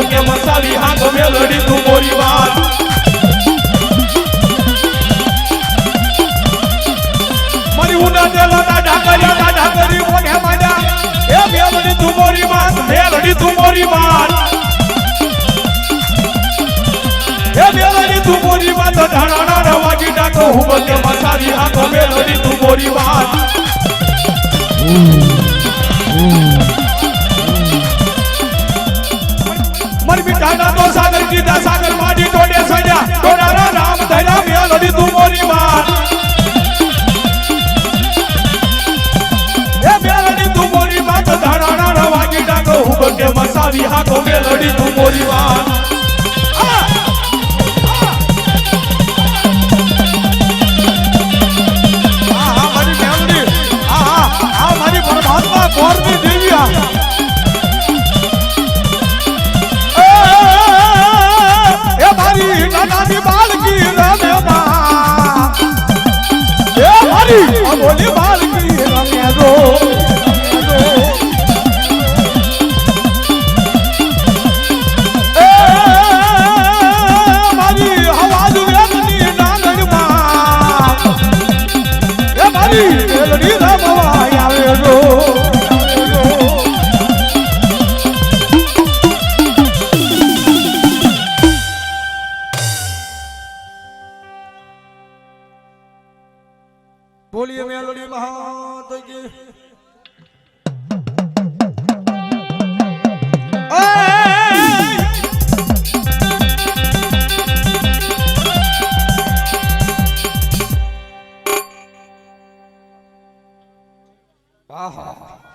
કે મસાવી હાથ મેલડી તું મોરી વાત મારી ઉડા દેલા ઢાકરી મોઢે માંડ્યા એ મેલડી તું મોરી વાત મેલડી તું મોરી વાત એ મેલડી તું મોરી વાત ઢાણા વાગી ડાકો હું કે મસાવી હાથ મેલડી તું મોરી વાત મર મીઠાના તો સાગર કીધા સાગર માડી ટોડે સડ્યા ટોડારા રામ ધર્યા મેલડી તું મોરી વાત એ મેલડી તું મોરી વાત ધારાણા વાગી ડાકો હું કે મસાવી હાકો મેલડી તું મોરી વાત મારી પરમાત્મા ગોરની દેવિયા નાની બાળકી રમે એ મારી બોલી બાળકી રમે રો મારી અવાજ વેદની નાગણમાં એ મારી મેલડી રમવા આવે રો बोलिए मेलडी महात की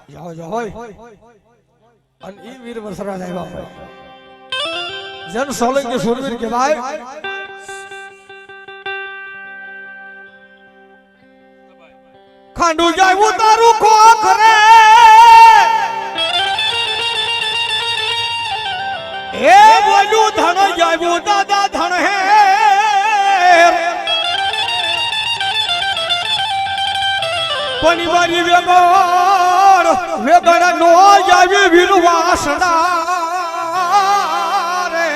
जाओ जाओ અને ઈ વીર વસરાજ આવ્યા જન સોલંકી સુરવીર કહેવાય ખાંડુ જાય ઉતારું કોખ રે એ બોલ્યું ધણ જાય દાદા ધણ હે પનિવારી વેગડ નો જાવી વીરવાસડા રે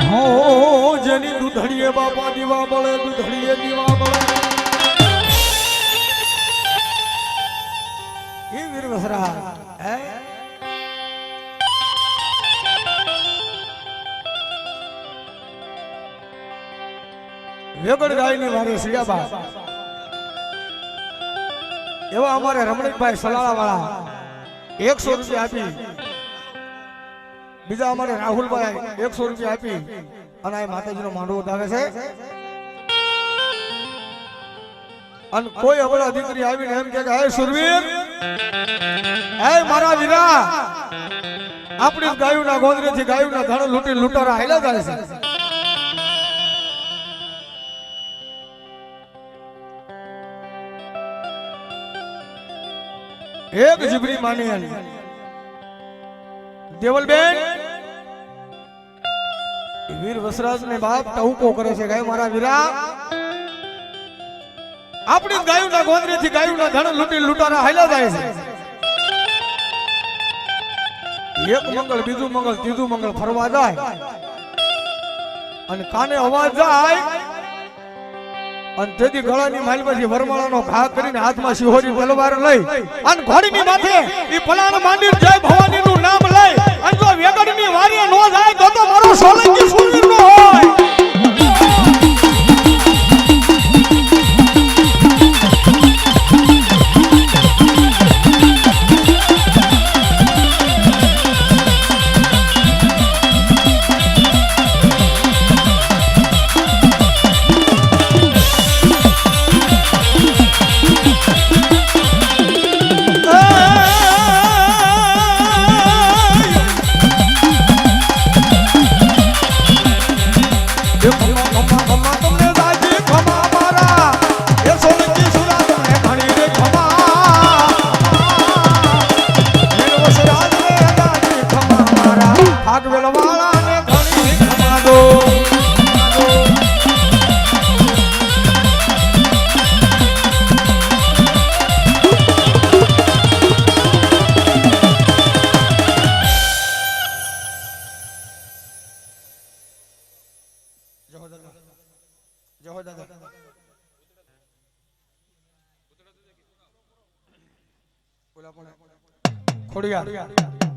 હો જેની દૂધડીએ બાપા દીવા બળે દૂધડીએ દીવા બળે એ વીર વસરા હે વેગડ ગાયની વારે સિયાબા એવા અમારે રમણીકભાઈ સલાળા વાળા 100 રૂપિયા આપી બીજા અમારે રાહુલભાઈ 100 રૂપિયા આપી અને આ માતાજીનો માંડવો ઉઠાવે છે અને કોઈ અબળા દીકરી આવીને એમ કે હે સુરવીર હે મારા વીરા આપણી ગાયુના ગોંદરેથી ગાયુના ધણ લૂંટી લૂંટારા હાલ્યા જાય છે એક જીબરી માની દેવલબેન વીર વસરાજ ને બાપ ટહુકો કરે છે ગાય મારા વીરા આપણી ગાયુના ગોંદરેથી ગાયુના ધણ લૂંટી લૂંટારા હાલ્યા જાય છે એક મંગળ બીજું મંગળ ત્રીજું મંગળ ફરવા જાય અને કાને અવાજ જાય અને તેથી ગળાની માલમાંથી વરમાળાનો ઘા કરીને હાથમાં શિહોરી તલવાર લઈ અને ઘોડીની માથે ઈ ફલાણ માંડીર જય ભવાનીનું નામ લઈ અને જો વેગડની વારીએ નો જાય તો મારો સોલંકી સુરવીર નો હોય ખોડિયા